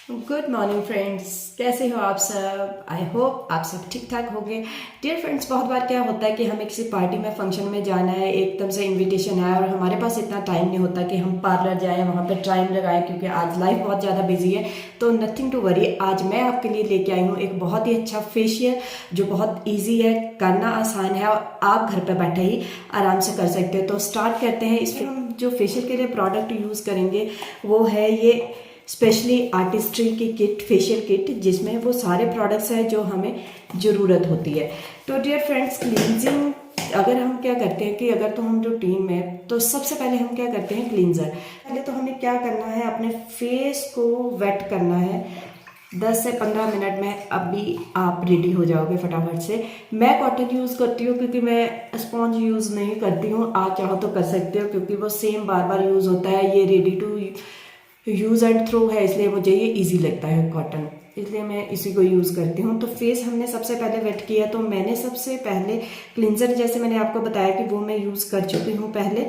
Good morning friends, कैसे हो आप सब। आई होप आप सब ठीक ठाक होंगे। डियर फ्रेंड्स, बहुत बार क्या होता है कि हमें किसी पार्टी में फंक्शन में जाना है, एकदम से इनविटेशन आया और हमारे पास इतना टाइम नहीं होता कि हम पार्लर जाएं, वहाँ पे टाइम लगाएं, क्योंकि आज लाइफ बहुत ज़्यादा बिजी है। तो नथिंग टू वरी, आज मैं आपके लिए लेके आई हूँ एक बहुत ही अच्छा फेशियल जो बहुत ईजी है, करना आसान है और आप घर पर बैठे ही आराम से कर सकते हो। तो स्टार्ट करते हैं। इसमें हम जो फेशियल के लिए प्रोडक्ट यूज़ करेंगे वो है ये स्पेशली आर्टिस्ट्री की किट, फेशियल किट, जिसमें वो सारे प्रोडक्ट्स हैं जो हमें ज़रूरत होती है। तो डियर फ्रेंड्स, क्लींजिंग अगर हम क्या करते हैं कि अगर तो हम रूटीन में, तो सबसे पहले हम क्या करते हैं क्लींजर। पहले तो हमें क्या करना है, अपने फेस को वेट करना है 10 से 15 मिनट में। अभी आप रेडी हो जाओगे फटाफट से। मैं कॉटन यूज़ करती हूँ क्योंकि मैं स्पॉन्ज यूज़ नहीं करती हूँ। आप चाहो तो कर सकते हो क्योंकि वो सेम बार बार यूज़ होता है, ये ready to use and throw है, इसलिए मुझे ये इजी लगता है कॉटन, इसलिए मैं इसी को यूज़ करती हूँ। तो फेस हमने सबसे पहले वेट किया, तो मैंने सबसे पहले क्लिनजर, जैसे मैंने आपको बताया कि वो मैं यूज़ कर चुकी हूँ पहले,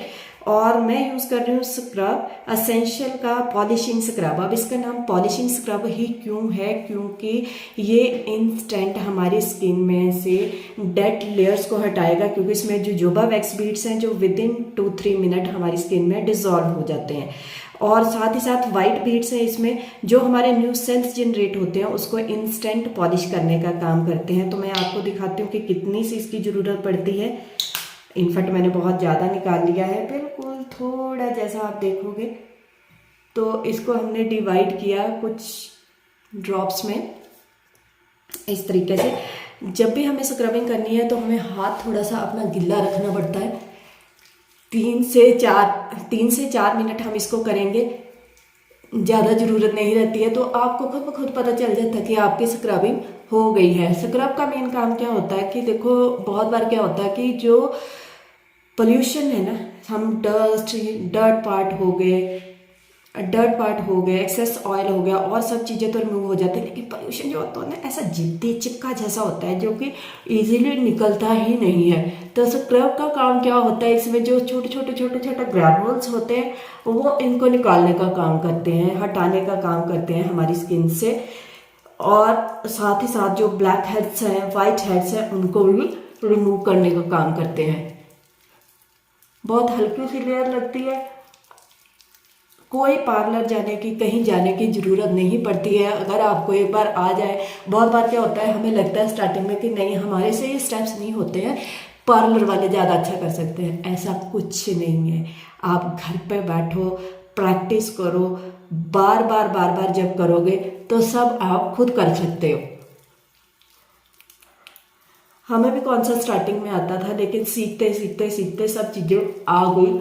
और मैं यूज़ कर रही हूँ स्क्रब, असेंशियल का पॉलिशिंग स्क्रब। अब इसका नाम पॉलिशिंग स्क्रब ही क्यों है, क्योंकि ये इंस्टेंट हमारी स्किन में से डेड लेयर्स को हटाएगा, क्योंकि इसमें जो जोबा वैक्स बीड्स हैं जो विद इन 2-3 मिनट हमारी स्किन में डिजॉल्व हो जाते हैं, और साथ ही साथ वाइट बीड्स हैं इसमें जो हमारे न्यू सेल्स जनरेट होते हैं उसको इंस्टेंट पॉलिश करने का काम करते हैं। तो मैं आपको दिखाती हूँ कि कितनी सी इसकी ज़रूरत पड़ती है। इनफैक्ट मैंने बहुत ज़्यादा निकाल लिया है, बिल्कुल थोड़ा जैसा आप देखोगे। तो इसको हमने डिवाइड किया कुछ ड्रॉप्स में इस तरीके से। जब भी हमें स्क्रबिंग करनी है तो हमें हाथ थोड़ा सा अपना गिल्ला रखना पड़ता है। 3 से 4 मिनट हम इसको करेंगे, ज़्यादा ज़रूरत नहीं रहती है। तो आपको खुद ब खुद पता चल जाता है कि आपकी स्क्रबिंग हो गई है। स्क्रब का मेन काम क्या होता है कि देखो, बहुत बार क्या होता है कि जो पोल्यूशन है ना, हम डर्ट पार्ट हो गए, एक्सेस ऑयल हो गया, और सब चीज़ें तो रिमूव हो जाती है, लेकिन पोल्यूशन जो होता है ना, ऐसा जिद्दी चिपका जैसा होता है जो कि इजीली निकलता ही नहीं है। तो स्क्रब का काम क्या होता है, इसमें जो छोटे छोटे ग्रैनुल्स होते हैं वो इनको निकालने का काम करते हैं, हटाने का काम करते हैं हमारी स्किन से, और साथ ही साथ जो ब्लैक हेड्स हैं, वाइट हेड्स हैं, उनको भी रिमूव करने का काम करते हैं। बहुत हल्की सी लेयर लगती है, कोई पार्लर जाने की, कहीं जाने की ज़रूरत नहीं पड़ती है अगर आपको एक बार आ जाए। बहुत बार क्या होता है, हमें लगता है स्टार्टिंग में कि नहीं, हमारे से ये स्टेप्स नहीं होते हैं, पार्लर वाले ज़्यादा अच्छा कर सकते हैं। ऐसा कुछ नहीं है। आप घर पे बैठो, प्रैक्टिस करो, बार बार जब करोगे तो सब आप खुद कर सकते हो। हमें भी कौन सा स्टार्टिंग में आता था, लेकिन सीखते सीखते सीखते सब चीज़ें आ गई।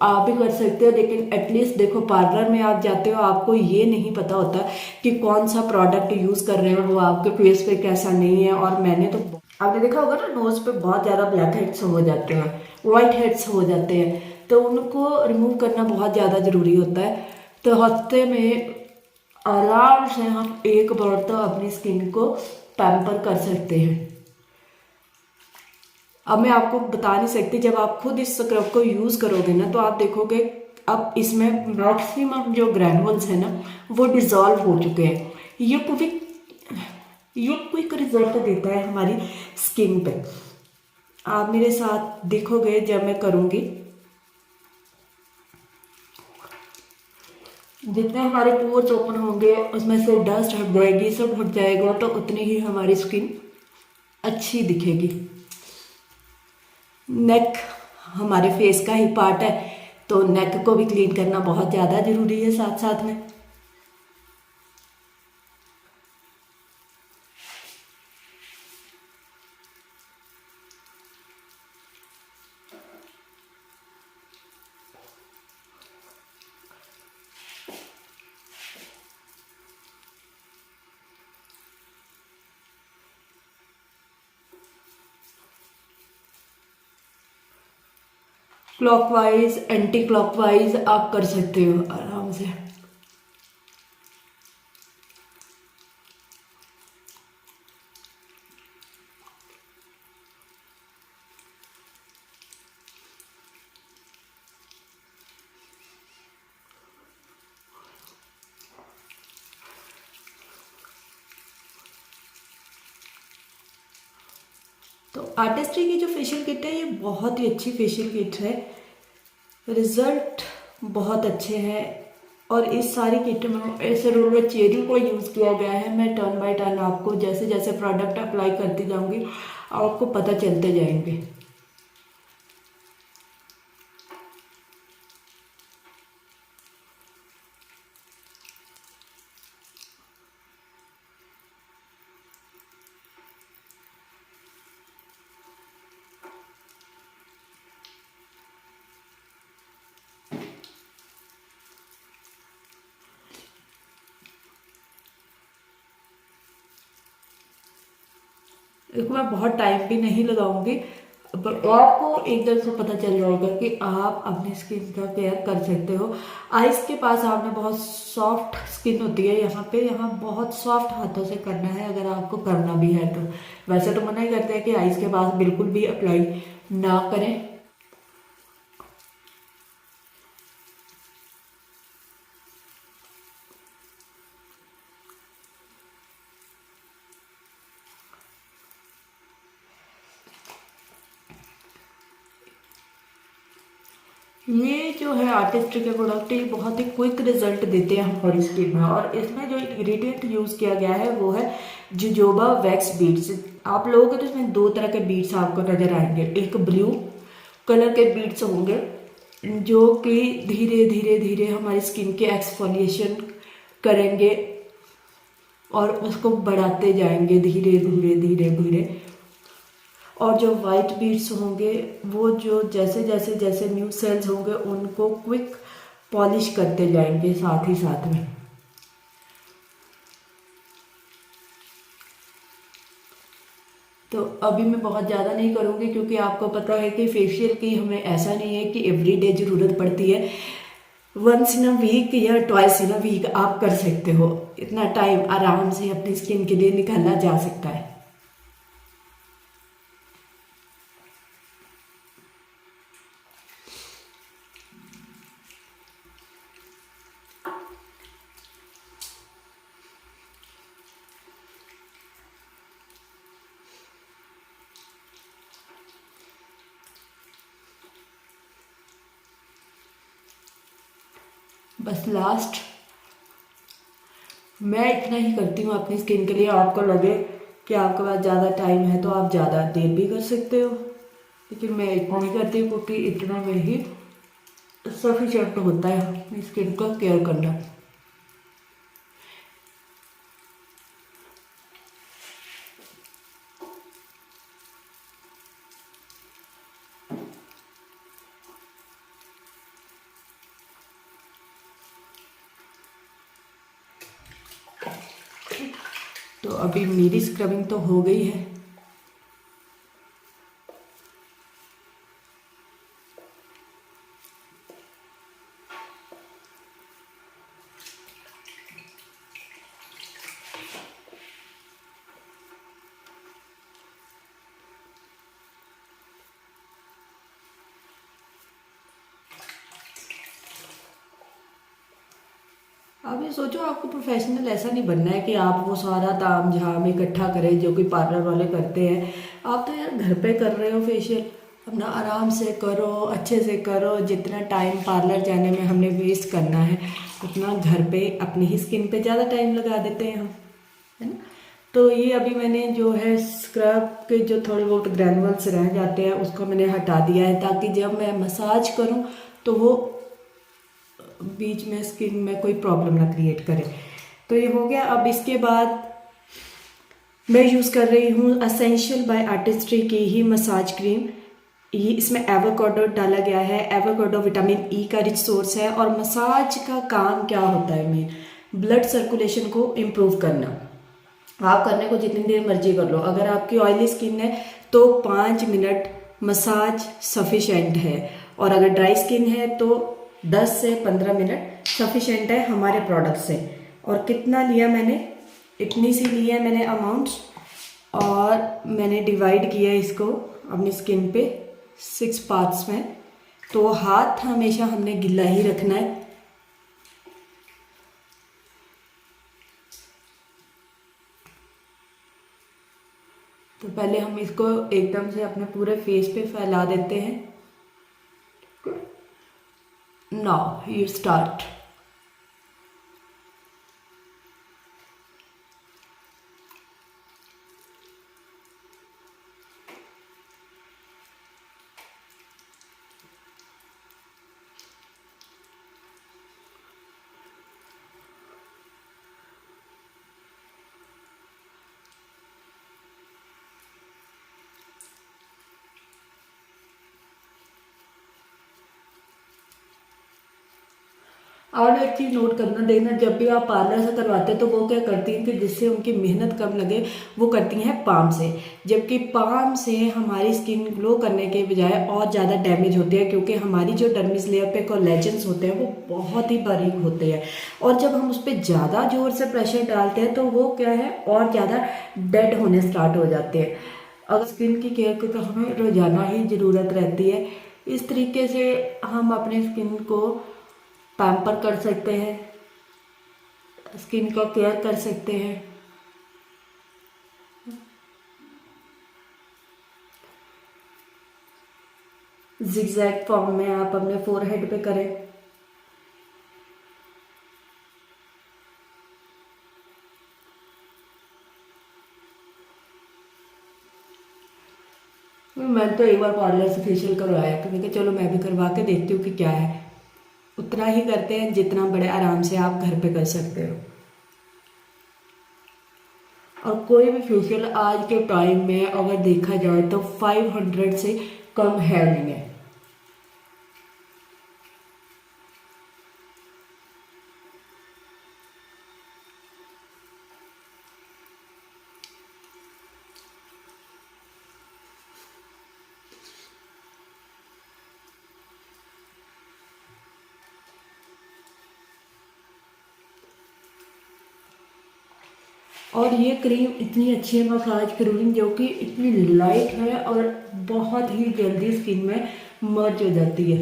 आप भी कर सकते हो, लेकिन एटलीस्ट देखो, पार्लर में आप जाते हो, आपको ये नहीं पता होता कि कौन सा प्रोडक्ट यूज़ कर रहे हो वो आपके फेस पे कैसा नहीं है। और मैंने तो, आपने देखा होगा ना, नोज पे बहुत ज़्यादा ब्लैक हेड्स हो जाते हैं, वाइट हेड्स हो जाते हैं, तो उनको रिमूव करना बहुत ज़्यादा ज़रूरी होता है। तो हफ्ते में आराम से हम एक बार तो अपनी स्किन को पैम्पर कर सकते हैं। अब मैं आपको बता नहीं सकती, जब आप खुद इस स्क्रब को यूज़ करोगे ना, तो आप देखोगे अब इसमें मैक्सिमम जो ग्रैनुअल्स है ना वो डिज़ोल्व हो चुके हैं। ये क्विक रिजल्ट देता है हमारी स्किन पे। आप मेरे साथ देखोगे जब मैं करूँगी, जितने हमारे पोर्स ओपन होंगे उसमें से डस्ट हट जाएगी, सब हट जाएगा, तो उतनी ही हमारी स्किन अच्छी दिखेगी। नेक हमारे फेस का ही पार्ट है, तो नेक को भी क्लीन करना बहुत ज़्यादा ज़रूरी है साथ साथ में। क्लॉकवाइज, एंटी क्लॉकवाइज आप कर सकते हो आराम से। तो आर्टिस्ट्री की जो फेशियल किट है ये बहुत ही अच्छी फेशियल किट है, रिजल्ट बहुत अच्छे हैं। और इस सारी किट में ऐसे रोलर चेरी को यूज़ किया गया है। मैं टर्न बाय टर्न आपको जैसे जैसे प्रोडक्ट अप्लाई करती जाऊंगी आपको पता चलते जाएंगे। इसको मैं बहुत टाइम भी नहीं लगाऊंगी, पर आपको एकदम से पता चल जाएगा कि आप अपनी स्किन का केयर कर सकते हो। आइस के पास आपने बहुत सॉफ्ट स्किन होती है, यहाँ बहुत सॉफ्ट हाथों से करना है अगर आपको करना भी है तो। वैसे तो मना ही करते हैं कि आइस के पास बिल्कुल भी अप्लाई ना करें। ये जो है आर्टिस्ट्री के प्रोडक्ट ये बहुत ही क्विक रिजल्ट देते हैं हमारी स्किन में। और इसमें जो इंग्रेडिएंट यूज़ किया गया है वो है जोजोबा वैक्स बीड्स। आप लोगों के तो इसमें दो तरह के बीड्स आपको नजर आएंगे, एक ब्लू कलर के बीड्स होंगे जो कि धीरे धीरे धीरे हमारी स्किन के एक्सफोलिएशन करेंगे और उसको बढ़ाते जाएंगे धीरे धीरे धीरे धीरे। और जो वाइट बीड्स होंगे वो जो जैसे जैसे जैसे न्यू सेल्स होंगे उनको क्विक पॉलिश करते जाएंगे साथ ही साथ में। तो अभी मैं बहुत ज़्यादा नहीं करूँगी क्योंकि आपको पता है कि फेशियल की हमें ऐसा नहीं है कि एवरीडे ज़रूरत पड़ती है, वंस इन अ वीक या ट्वाइस इन अ वीक आप कर सकते हो। इतना टाइम आराम से अपनी स्किन के लिए निकाला जा सकता है। बस लास्ट मैं इतना ही करती हूँ अपनी स्किन के लिए। आपको लगे कि आपके पास ज़्यादा टाइम है तो आप ज़्यादा देर भी कर सकते हो, लेकिन मैं इतना ही करती हूँ क्योंकि इतना में ही सफिशिएंट होता है अपनी स्किन का केयर करना। तो अभी मेरी स्क्रबिंग तो हो गई है। अब ये सोचो आपको प्रोफेशनल ऐसा नहीं बनना है कि आप वो सारा ताम झाम इकट्ठा करें जो कि पार्लर वाले करते हैं। आप तो यार घर पे कर रहे हो फेशियल, अपना आराम से करो, अच्छे से करो। जितना टाइम पार्लर जाने में हमने वेस्ट करना है उतना घर पे अपनी ही स्किन पे ज़्यादा टाइम लगा देते हैं हम, है ना। तो ये अभी मैंने जो है स्क्रब के जो थोड़े बहुत ग्रैनुअल्स रह जाते हैं उसको मैंने हटा दिया है ताकि जब मैं मसाज करूँ तो वो बीच में स्किन में कोई प्रॉब्लम ना क्रिएट करे। तो ये हो गया। अब इसके बाद मैं यूज़ कर रही हूँ असेंशियल बाय आर्टिस्ट्री की ही मसाज क्रीम। ये इसमें एवोकाडो डाला गया है। एवोकाडो विटामिन ई का रिच सोर्स है और मसाज का काम क्या होता है, मेन ब्लड सर्कुलेशन को इम्प्रूव करना। आप करने को जितनी देर मर्जी कर लो। अगर आपकी ऑयली स्किन है तो 5 मिनट मसाज सफिशेंट है, और अगर ड्राई स्किन है तो 10 से 15 मिनट सफिशेंट है हमारे प्रोडक्ट से। और कितना लिया मैंने, इतनी सी लिया है मैंने अमाउंट्स, और मैंने डिवाइड किया इसको अपनी स्किन पे 6 पार्ट्स में। तो हाथ हमेशा हमने गिला ही रखना है। तो पहले हम इसको एकदम से अपने पूरे फेस पे फैला देते हैं। Now you start. और एक चीज़ नोट करना, देखना जब भी आप पार्लर से करवाते हैं तो वो क्या करती हैं कि जिससे उनकी मेहनत कम लगे वो करती हैं पाम से, जबकि पाम से हमारी स्किन ग्लो करने के बजाय और ज़्यादा डैमेज होती है, क्योंकि हमारी जो डर्मिस लेयर पे कोलेजन्स होते हैं वो बहुत ही बारीक होते हैं, और जब हम उस पर ज़्यादा जोर से प्रेशर डालते हैं तो वो क्या है और ज़्यादा डेड होने स्टार्ट हो जाते हैं। अगर स्किन की केयर की तो हमें रोज़ाना ही ज़रूरत रहती है। इस तरीके से हम अपनी स्किन को पैम्पर कर सकते हैं, स्किन का केयर कर सकते हैं। जिगजैग फॉर्म में आप अपने फोरहेड पे करें। मैंने तो एक बार पार्लर से फेशियल करवाया तो मैंने कहा चलो मैं भी करवा के देखती हूँ कि क्या है। उतना ही करते हैं जितना बड़े आराम से आप घर पे कर सकते हो। और कोई भी फेशियल आज के टाइम में अगर देखा जाए तो 500 से कम है नहीं है। और ये क्रीम इतनी अच्छी है मसाज क्रीम, जो कि इतनी लाइट है और बहुत ही जल्दी स्किन में मर्ज हो जाती है।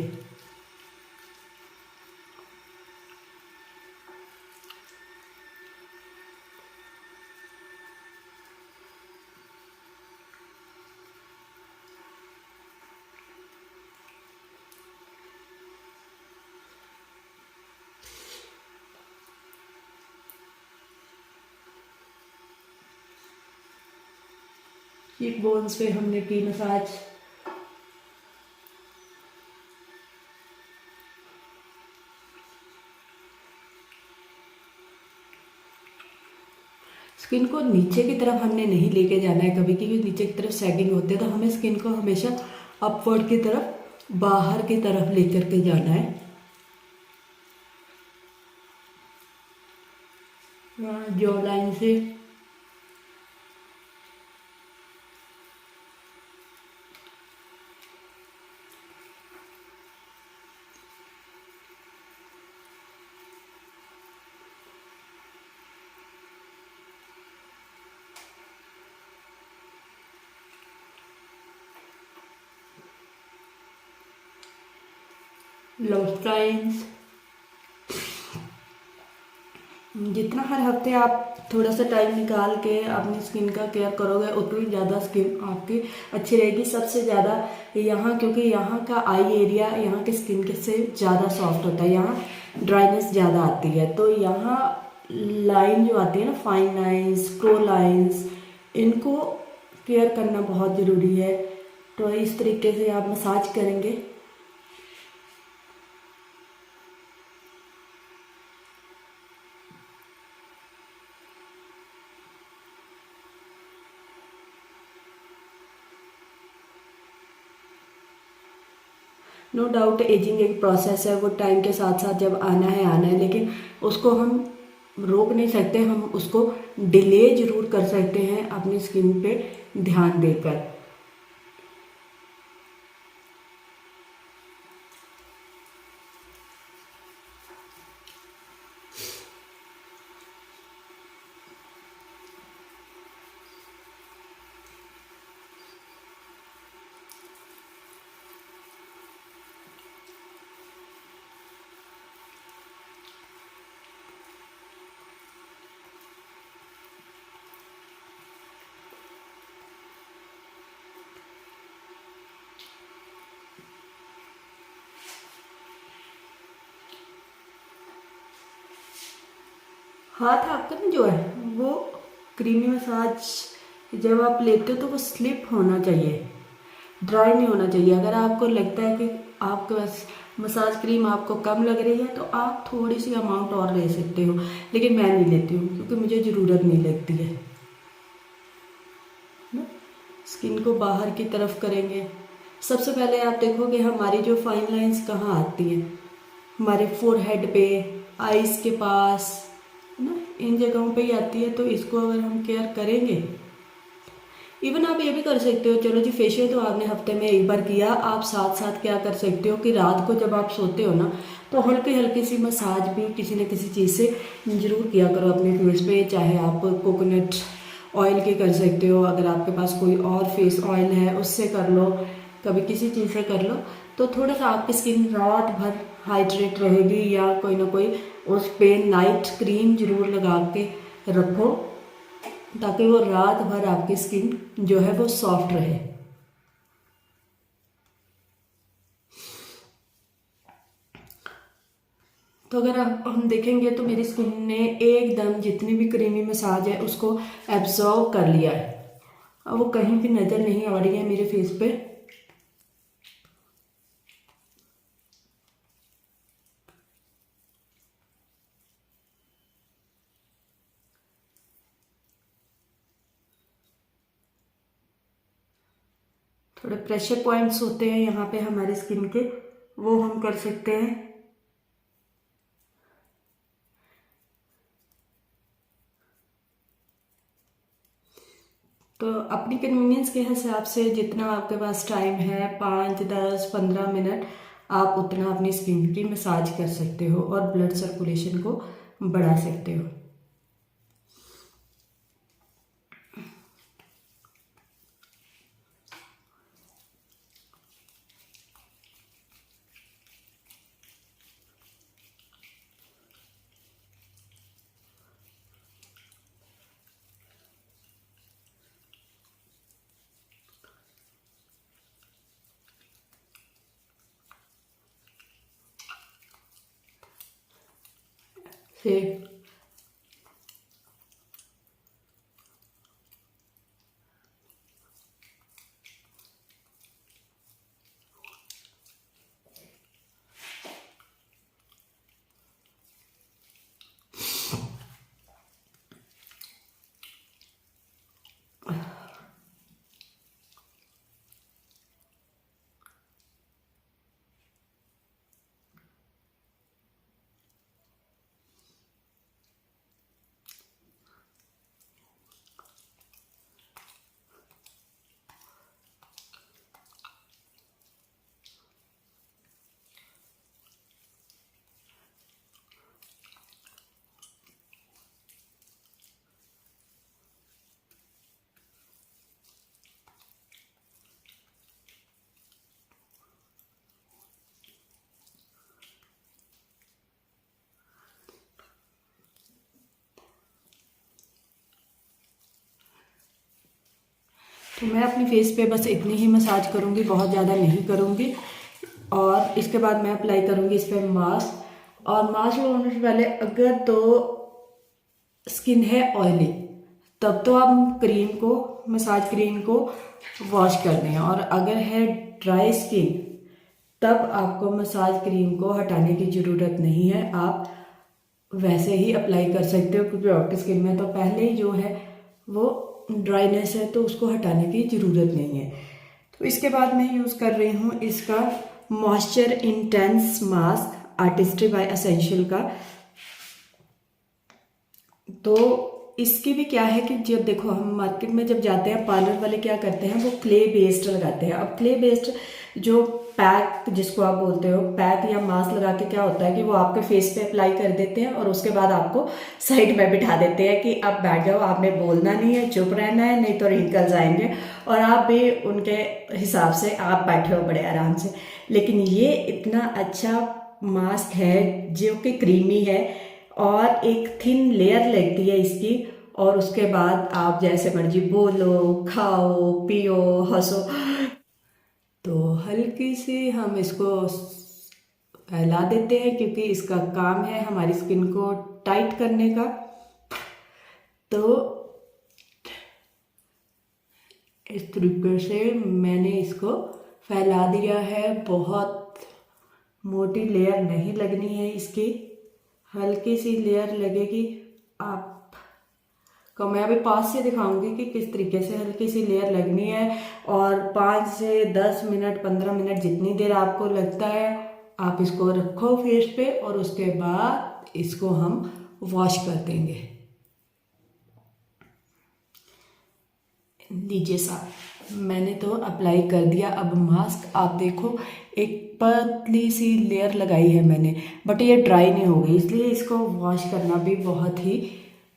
चीक बोन्स पे हमने की मसाज। स्किन को नीचे की तरफ हमने नहीं लेके जाना है कभी, क्योंकि नीचे की तरफ सैगिंग होते हैं, तो हमें स्किन को हमेशा अपवर्ड की तरफ, बाहर की तरफ लेकर के जाना है। जॉ लाइन से लव लाइन्स। जितना हर हफ्ते आप थोड़ा सा टाइम निकाल के अपनी स्किन का केयर करोगे उतनी ज़्यादा स्किन आपकी अच्छी रहेगी। सबसे ज़्यादा यहाँ, क्योंकि यहाँ का आई एरिया यहाँ के स्किन के से ज़्यादा सॉफ्ट होता है, यहाँ ड्राइनेस ज़्यादा आती है, तो यहाँ लाइन जो आती है ना, फाइन लाइन्स, क्रो लाइन्स, इनको केयर करना बहुत ज़रूरी है। तो इस तरीके से आप मसाज करेंगे। नो डाउट एजिंग एक प्रोसेस है, वो टाइम के साथ साथ जब आना है, लेकिन उसको हम रोक नहीं सकते, हम उसको डिले जरूर कर सकते हैं अपनी स्किन पे ध्यान देकर। हाथ आपका ना जो है वो क्रीमी मसाज जब आप लेते हो तो वो स्लिप होना चाहिए, ड्राई नहीं होना चाहिए। अगर आपको लगता है कि आपके पास मसाज क्रीम आपको कम लग रही है तो आप थोड़ी सी अमाउंट और ले सकते हो, लेकिन मैं नहीं लेती हूँ क्योंकि मुझे ज़रूरत नहीं लगती है ना। स्किन को बाहर की तरफ करेंगे। सबसे पहले आप देखोगे हमारी जो फाइन लाइंस कहाँ आती हैं, हमारे फोरहेड पे, आईज के पास, है ना, इन जगहों पे ही आती है। तो इसको अगर हम केयर करेंगे, इवन आप ये भी कर सकते हो, चलो जी फेशियल तो आपने हफ्ते में एक बार किया, आप साथ साथ क्या कर सकते हो कि रात को जब आप सोते हो ना तो हल्की हल्की सी मसाज भी किसी न किसी चीज़ से ज़रूर किया करो अपने फेस पे। चाहे आप कोकोनट ऑयल के कर सकते हो, अगर आपके पास कोई और फेस ऑयल है उससे कर लो, कभी किसी चीज़ से कर लो, तो थोड़ा सा आपकी स्किन रात भर हाइड्रेट रहेगी। या कोई ना कोई उस पे नाइट क्रीम जरूर लगा के रखो ताकि वो रात भर आपकी स्किन जो है वो सॉफ्ट रहे। तो अगर हम देखेंगे तो मेरी स्किन ने एकदम जितनी भी क्रीमी मसाज है उसको एब्जॉर्व कर लिया है। अब वो कहीं भी नज़र नहीं आ रही है मेरे फेस पे। थोड़े प्रेशर पॉइंट्स होते हैं यहाँ पे हमारी स्किन के, वो हम कर सकते हैं। तो अपनी कन्वीनियंस के हिसाब से जितना आपके पास टाइम है, 5, 10, 15 मिनट, आप उतना अपनी स्किन की मसाज कर सकते हो और ब्लड सर्कुलेशन को बढ़ा सकते हो। फिर तो मैं अपनी फेस पे बस इतनी ही मसाज करूँगी, बहुत ज़्यादा नहीं करूँगी। और इसके बाद मैं अप्लाई करूँगी इस पर मास्क। और मास्क लगाने से पहले अगर तो स्किन है ऑयली तब तो आप क्रीम को, मसाज क्रीम को वॉश कर दें। और अगर है ड्राई स्किन तब आपको मसाज क्रीम को हटाने की ज़रूरत नहीं है, आप वैसे ही अप्लाई कर सकते हो क्योंकि आपकी स्किन में तो पहले ही जो है वो ड्राइनेस है तो उसको हटाने की ज़रूरत नहीं है। तो इसके बाद मैं यूज़ कर रही हूँ इसका moisture intense mask Artistry by essential का। तो इसकी भी क्या है कि जब देखो हम मार्केट में जब जाते हैं, पार्लर वाले क्या करते हैं, वो क्ले बेस्ड लगाते हैं। अब क्ले बेस्ड जो पैक जिसको आप बोलते हो, पैक या मास्क लगा के क्या होता है कि वो आपके फेस पे अप्लाई कर देते हैं और उसके बाद आपको साइड में बिठा देते हैं कि अब बैठ जाओ, आपने बोलना नहीं है, चुप रहना है, नहीं तो रिंकल्स आएंगे। और आप भी उनके हिसाब से आप बैठे हो बड़े आराम से। लेकिन ये इतना अच्छा मास्क है जो कि क्रीमी है और एक थिन लेयर लगती है इसकी। और उसके बाद आप जैसे मर्जी बोलो, खाओ, पियो, हंसो। तो हल्की सी हम इसको फैला देते हैं क्योंकि इसका काम है हमारी स्किन को टाइट करने का। तो इस तरीके से मैंने इसको फैला दिया है। बहुत मोटी लेयर नहीं लगनी है इसकी, हल्की सी लेयर लगेगी। आपको मैं अभी पास से दिखाऊंगी कि किस तरीके से हल्की सी लेयर लगनी है। और 5 से 10 मिनट 15 मिनट जितनी देर आपको लगता है आप इसको रखो फेस पे, और उसके बाद इसको हम वॉश कर देंगे। लीजिए साहब, मैंने तो अप्लाई कर दिया। अब मास्क आप देखो, एक पतली सी लेयर लगाई है मैंने, बट ये ड्राई नहीं हो गई, इसलिए इसको वॉश करना भी बहुत ही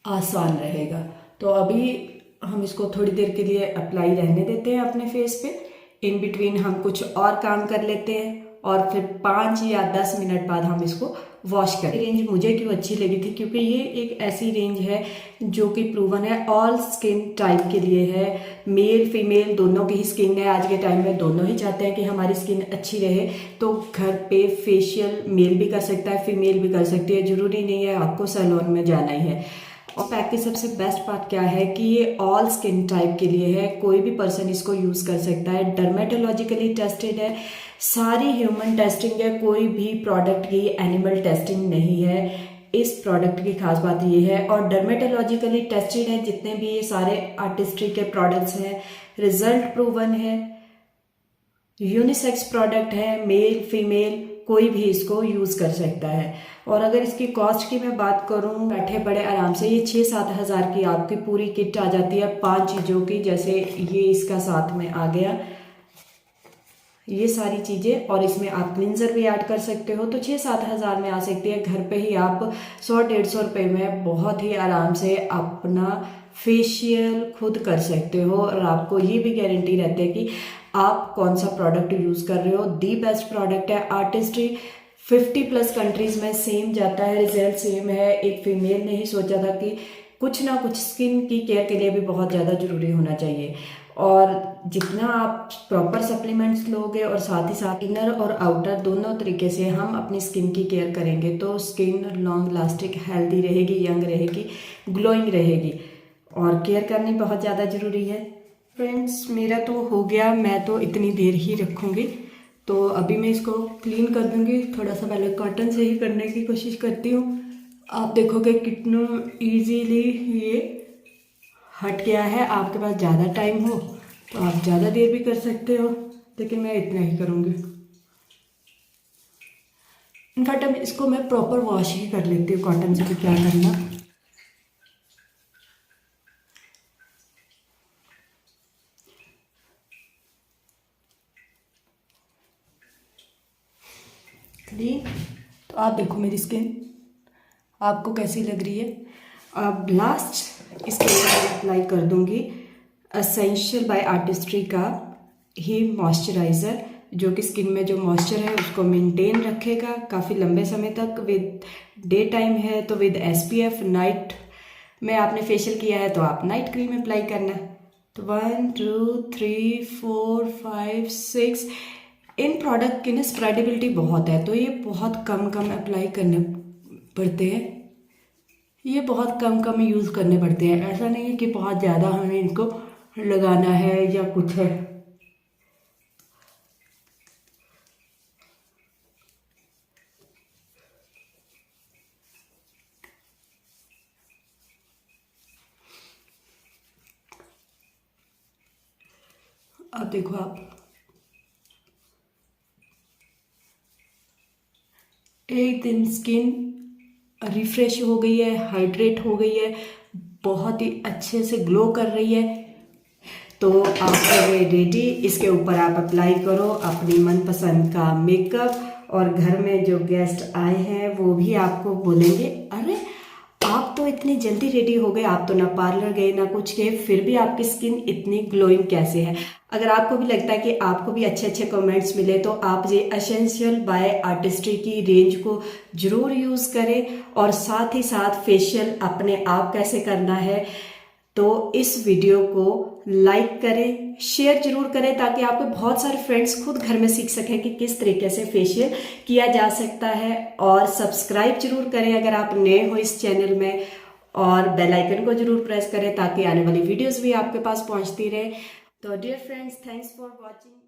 आसान रहेगा। तो अभी हम इसको थोड़ी देर के लिए अप्लाई रहने देते हैं अपने फेस पे। इन बिटवीन हम कुछ और काम कर लेते हैं, और फिर 5 या 10 मिनट बाद हम इसको वॉश करें। रेंज मुझे क्यों अच्छी लगी थी, क्योंकि ये एक ऐसी रेंज है जो कि प्रूवन है, ऑल स्किन टाइप के लिए है। मेल फीमेल दोनों की ही स्किन है। आज के टाइम में दोनों ही चाहते हैं कि हमारी स्किन अच्छी रहे, तो घर पे फेशियल मेल भी कर सकता है, फीमेल भी कर सकती है। ज़रूरी नहीं है आपको सैलून में जाना ही है। और पैक की सबसे बेस्ट पार्ट क्या है कि ये ऑल स्किन टाइप के लिए है, कोई भी पर्सन इसको यूज़ कर सकता है। डर्मेटोलॉजिकली टेस्टेड है, सारी ह्यूमन टेस्टिंग है, कोई भी प्रोडक्ट की एनिमल टेस्टिंग नहीं है। इस प्रोडक्ट की खास बात ये है। और डर्मेटोलॉजिकली टेस्टेड है, जितने भी ये सारे आर्टिस्ट्री के प्रोडक्ट्स हैं, रिजल्ट प्रूवन है, यूनिसेक्स प्रोडक्ट है, मेल फीमेल कोई भी इसको यूज़ कर सकता है। और अगर इसकी कॉस्ट की मैं बात करूं, बैठे बड़े आराम से ये 6-7 हज़ार की आपकी पूरी किट आ जाती है 5 चीज़ों की। जैसे ये इसका साथ में आ गया, ये सारी चीज़ें, और इसमें आप क्लिंजर भी ऐड कर सकते हो, तो 6-7 हज़ार में आ सकती है। घर पे ही आप 100-150 रुपये में बहुत ही आराम से अपना फेशियल खुद कर सकते हो। और आपको ये भी गारंटी रहती है कि आप कौन सा प्रोडक्ट यूज़ कर रहे हो। दी बेस्ट प्रोडक्ट है। आर्टिस्ट्री 50+ कंट्रीज़ में सेम जाता है, रिजल्ट सेम है। एक फीमेल ने ही सोचा था कि कुछ ना कुछ स्किन की केयर के लिए भी बहुत ज़्यादा ज़रूरी होना चाहिए। और जितना आप प्रॉपर सप्लीमेंट्स लोगे और साथ ही साथ इनर और आउटर दोनों तरीके से हम अपनी स्किन की केयर करेंगे, तो स्किन लॉन्ग लास्टिक हेल्दी रहेगी, यंग रहेगी, ग्लोइंग रहेगी। और केयर करनी बहुत ज़्यादा ज़रूरी है। फ्रेंड्स, मेरा तो हो गया, मैं तो इतनी देर ही रखूँगी। तो अभी मैं इसको क्लीन कर दूँगी। थोड़ा सा पहले कॉटन से ही करने की कोशिश करती हूँ। आप देखोगे कितना ईजीली ये हट गया है। आपके पास ज़्यादा टाइम हो तो आप ज़्यादा देर भी कर सकते हो, लेकिन मैं इतना ही करूँगी। इनफैक्ट अब इसको मैं प्रॉपर वॉश ही कर लेती हूँ, कॉटन से भी क्या करना। क्लीन। तो आप देखो मेरी स्किन आपको कैसी लग रही है। अब लास्ट इसके ऊपर अप्लाई कर दूंगी एसेंशियल बाय आर्टिस्ट्री का ही मॉइस्चराइज़र, जो कि स्किन में जो मॉइस्चर है उसको मेंटेन रखेगा काफ़ी लंबे समय तक। विद डे टाइम है तो विद SPF, नाइट में आपने फेशियल किया है तो आप नाइट क्रीम अप्लाई करना। तो 1 2 3 4 5 6 इन प्रोडक्ट की ना स्प्रेडेबिलिटी बहुत है, तो ये बहुत कम अप्लाई करने पड़ते हैं। ये बहुत कम यूज़ करने पड़ते हैं। ऐसा नहीं है कि बहुत ज़्यादा हमें इनको लगाना है या कुछ है। अब देखो आप एक दिन स्किन रिफ्रेश हो गई है, हाइड्रेट हो गई है, बहुत ही अच्छे से ग्लो कर रही है। तो आप रहे रेडी, इसके ऊपर आप अप्लाई करो अपनी मनपसंद का मेकअप। और घर में जो गेस्ट आए हैं वो भी आपको बोलेंगे, अरे आप तो इतनी जल्दी रेडी हो गए, आप तो ना पार्लर गए ना कुछ गए, फिर भी आपकी स्किन इतनी ग्लोइंग कैसे है। अगर आपको भी लगता है कि आपको भी अच्छे अच्छे कमेंट्स मिले, तो आप ये एसेंशियल बाय आर्टिस्ट्री की रेंज को ज़रूर यूज़ करें। और साथ ही साथ फेशियल अपने आप कैसे करना है, तो इस वीडियो को लाइक करें, शेयर जरूर करें, ताकि आपके बहुत सारे फ्रेंड्स खुद घर में सीख सकें कि किस तरीके से फेशियल किया जा सकता है। और सब्सक्राइब जरूर करें अगर आप नए हो इस चैनल में, और बेल आइकन को जरूर प्रेस करें ताकि आने वाली वीडियोस भी आपके पास पहुंचती रहे। तो dear friends, thanks for watching.